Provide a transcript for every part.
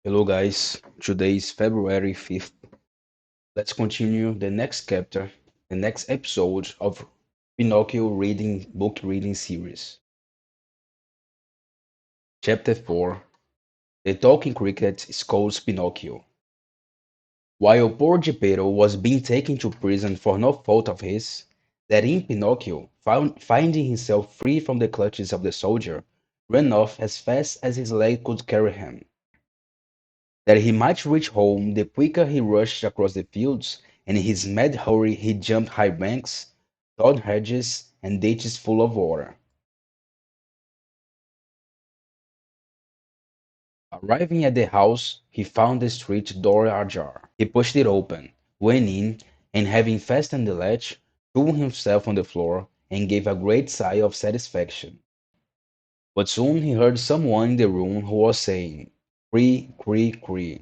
Hello guys, today is February 5th. Let's continue the next chapter, the next episode of Pinocchio book reading series. Chapter 4. The talking cricket scolds Pinocchio. While poor Geppetto was being taken to prison for no fault of his, that in Pinocchio, finding himself free from the clutches of the soldier, ran off as fast as his leg could carry him. That he might reach home the quicker he rushed across the fields, and in his mad hurry he jumped high banks, thorn hedges, and ditches full of water. Arriving at the house, he found the street door ajar. He pushed it open, went in, and having fastened the latch, threw himself on the floor and gave a great sigh of satisfaction. But soon he heard someone in the room who was saying, "Cree, cree, cree."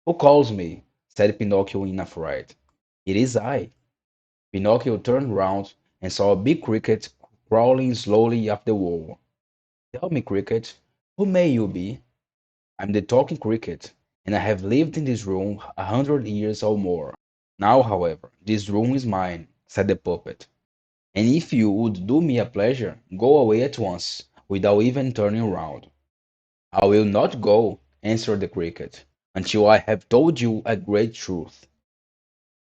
"Who calls me?" said Pinocchio in a fright. "It is I." Pinocchio turned round and saw a big cricket crawling slowly up the wall. "Tell me, cricket, who may you be?" "I'm the talking cricket, and I have lived in this room 100 years or more. Now, however, this room is mine," said the puppet, "and if you would do me a pleasure, go away at once, without even turning round." "I will not go," answered the cricket, "until I have told you a great truth."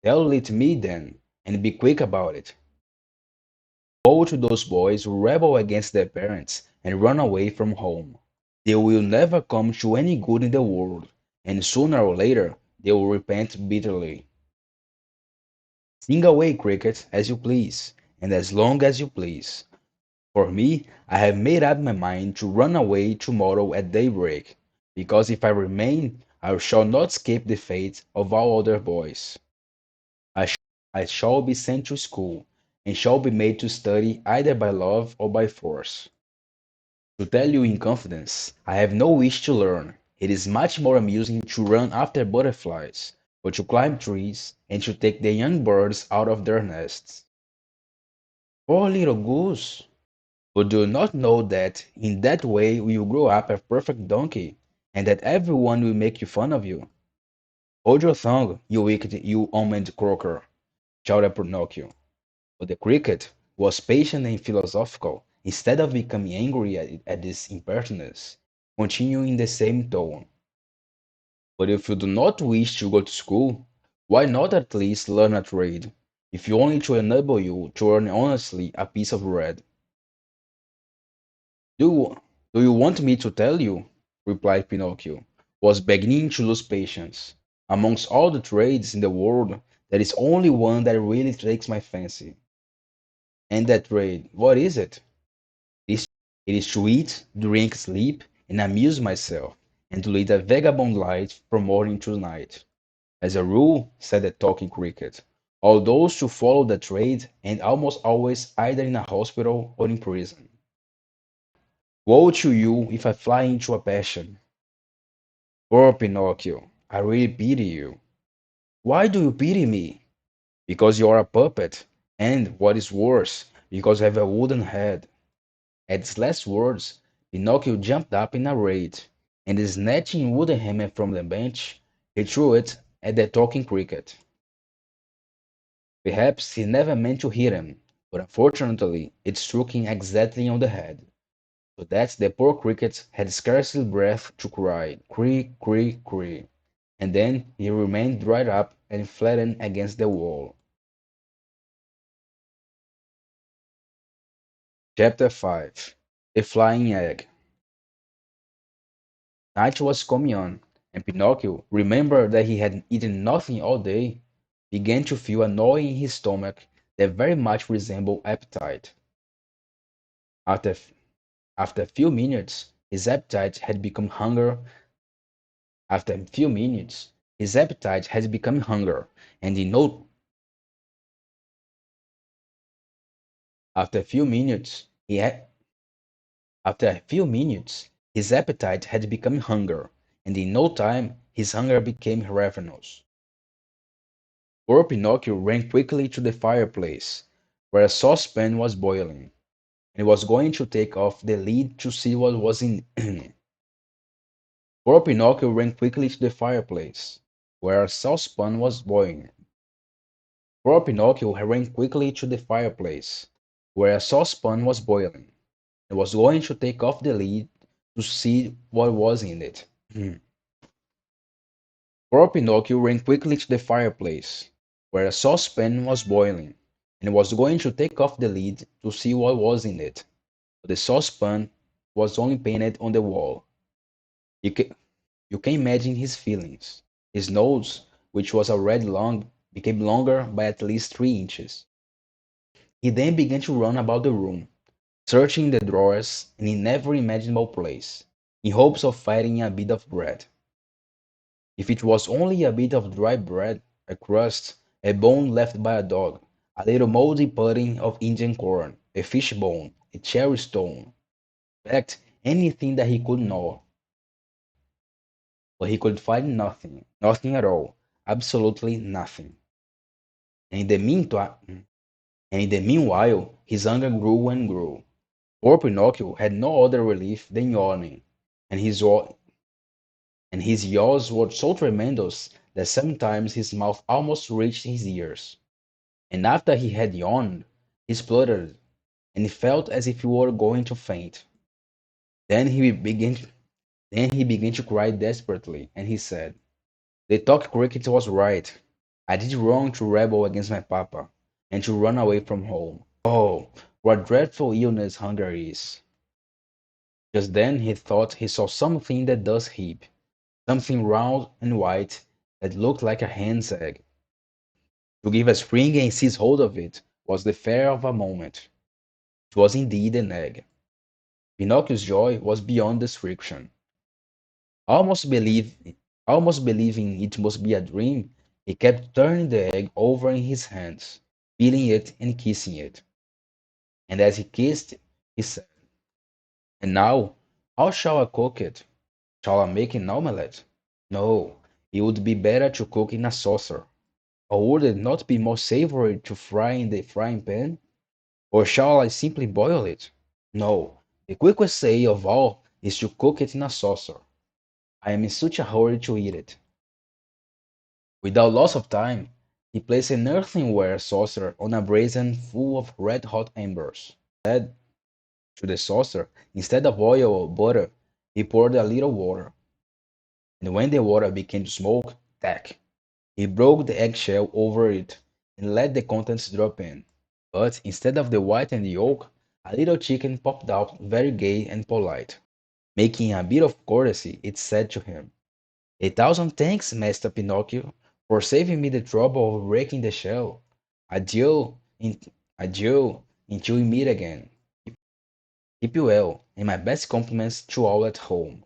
"Tell it me, then, and be quick about it." "Woe to those boys who rebel against their parents and run away from home. They will never come to any good in the world, and sooner or later they will repent bitterly." "Sing away, cricket, as you please, and as long as you please. For me, I have made up my mind to run away tomorrow at daybreak, because if I remain, I shall not escape the fate of all other boys. I, sh- I shall be sent to school, and shall be made to study either by love or by force. To tell you in confidence, I have no wish to learn. It is much more amusing to run after butterflies, or to climb trees, and to take the young birds out of their nests." "Poor little goose! But do you not know that in that way you will grow up a perfect donkey, and that everyone will make fun of you?" "Hold your tongue, you wicked, you almond croaker!" shouted Pinocchio. But the cricket was patient and philosophical. Instead of becoming angry at this impertinence, continuing in the same tone. "But if you do not wish to go to school, why not at least learn a trade, if only to enable you to earn honestly a piece of bread?" "Do, do you want me to tell you?" replied Pinocchio, who was beginning to lose patience. "Amongst all the trades in the world, there is only one that really takes my fancy." "And that trade, what is it?" It is to eat, drink, sleep, and amuse myself, and to lead a vagabond life from morning to night." "As a rule," said the talking cricket, "all those who follow the trade end almost always either in a hospital or in prison." "Woe to you if I fly into a passion." "Poor Pinocchio, I really pity you." "Why do you pity me?" "Because you are a puppet, and, what is worse, because you have a wooden head." At these last words, Pinocchio jumped up in a rage, and snatching a wooden hammer from the bench, he threw it at the talking cricket. Perhaps he never meant to hit him, but unfortunately it struck him exactly on the head, so that the poor cricket had scarcely breath to cry "cree, cree, cree," and then he remained dried up and flattened against the wall. Chapter 5. The Flying Egg. Night was coming on, and Pinocchio, remembered that he had eaten nothing all day, began to feel a gnawing in his stomach that very much resembled appetite. After, after a few minutes, his appetite had become hunger. After a few minutes, his appetite had become hunger, and in no after a few minutes, after a few minutes, his appetite had become hunger, and in no time his hunger became ravenous. Poor Pinocchio ran quickly to the fireplace, where a saucepan was boiling, and was going to take off the lid to see what was in Poor Pinocchio ran quickly to the fireplace, where a saucepan was boiling. Poor Pinocchio ran quickly to the fireplace, where a saucepan was boiling, and was going to take off the lid to see what was in it. Poor Pinocchio ran quickly to the fireplace, where a saucepan was boiling, and was going to take off the lid to see what was in it. But the saucepan was only painted on the wall. You can, you can imagine his feelings. His nose, which was already long, became longer by at least 3 inches. He then began to run about the room, searching the drawers and in every imaginable place, in hopes of finding a bit of bread. If it was only a bit of dry bread, a crust, a bone left by a dog, a little moldy pudding of Indian corn, a fish bone, a cherry stone, in fact, anything that he could gnaw, but he could find nothing, nothing at all, absolutely nothing. And in the meanwhile, his hunger grew and grew. Poor Pinocchio had no other relief than yawning, and his yaws were so tremendous that sometimes his mouth almost reached his ears. And after he had yawned, he spluttered, and he felt as if he were going to faint. Then he began, then he began to cry desperately, and he said, "The talk cricket was right. I did wrong to rebel against my papa, and to run away from home. Oh, what dreadful illness hunger is!" Just then he thought he saw something in the dust heap, something round and white that looked like a hen's egg. To give a spring and seize hold of it was the fare of a moment. It was indeed an egg. Pinocchio's joy was beyond description. Almost believe, almost believing it must be a dream, he kept turning the egg over in his hands, peeling it and kissing it. And as he kissed, he said, "And now, how shall I cook it? Shall I make an omelette? No, it would be better to cook in a saucer. Or would it not be more savory to fry in the frying pan? Or shall I simply boil it? No, the quickest way of all is to cook it in a saucer. I am in such a hurry to eat it." Without loss of time, he placed an earthenware saucer on a brazier full of red-hot embers. Then, to the saucer, instead of oil or butter, he poured a little water. And when the water began to smoke, tack! He broke the eggshell over it and let the contents drop in. But instead of the white and the yolk, a little chicken popped out very gay and polite. Making a bit of courtesy, it said to him, "1,000 thanks, Master Pinocchio, for saving me the trouble of breaking the shell. Adieu, adieu, until we meet again. Keep you well, and my best compliments to all at home."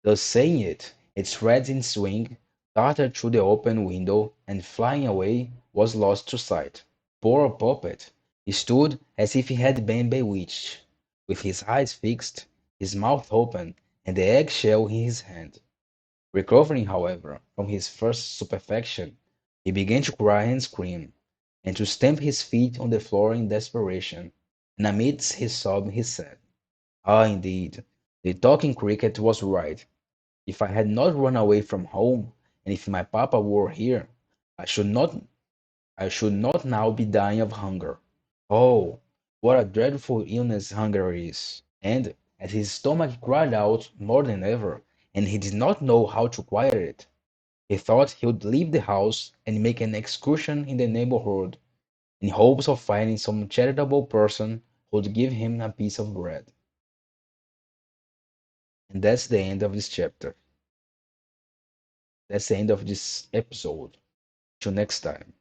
Thus saying it, its threads in swing, darted through the open window, and flying away, was lost to sight. Poor puppet! He stood as if he had been bewitched, with his eyes fixed, his mouth open, and the egg-shell in his hand. Recovering, however, from his first stupefaction, he began to cry and scream, and to stamp his feet on the floor in desperation, and amidst his sobbing he said, "Ah, indeed, the talking cricket was right. If I had not run away from home, and if my papa were here, I should not I should not now be dying of hunger. Oh, what a dreadful illness hunger is!" And as his stomach cried out more than ever, and he did not know how to quiet it, he thought he would leave the house and make an excursion in the neighborhood, in hopes of finding some charitable person who would give him a piece of bread. And that's the end of this chapter. That's the end of this episode. Till next time.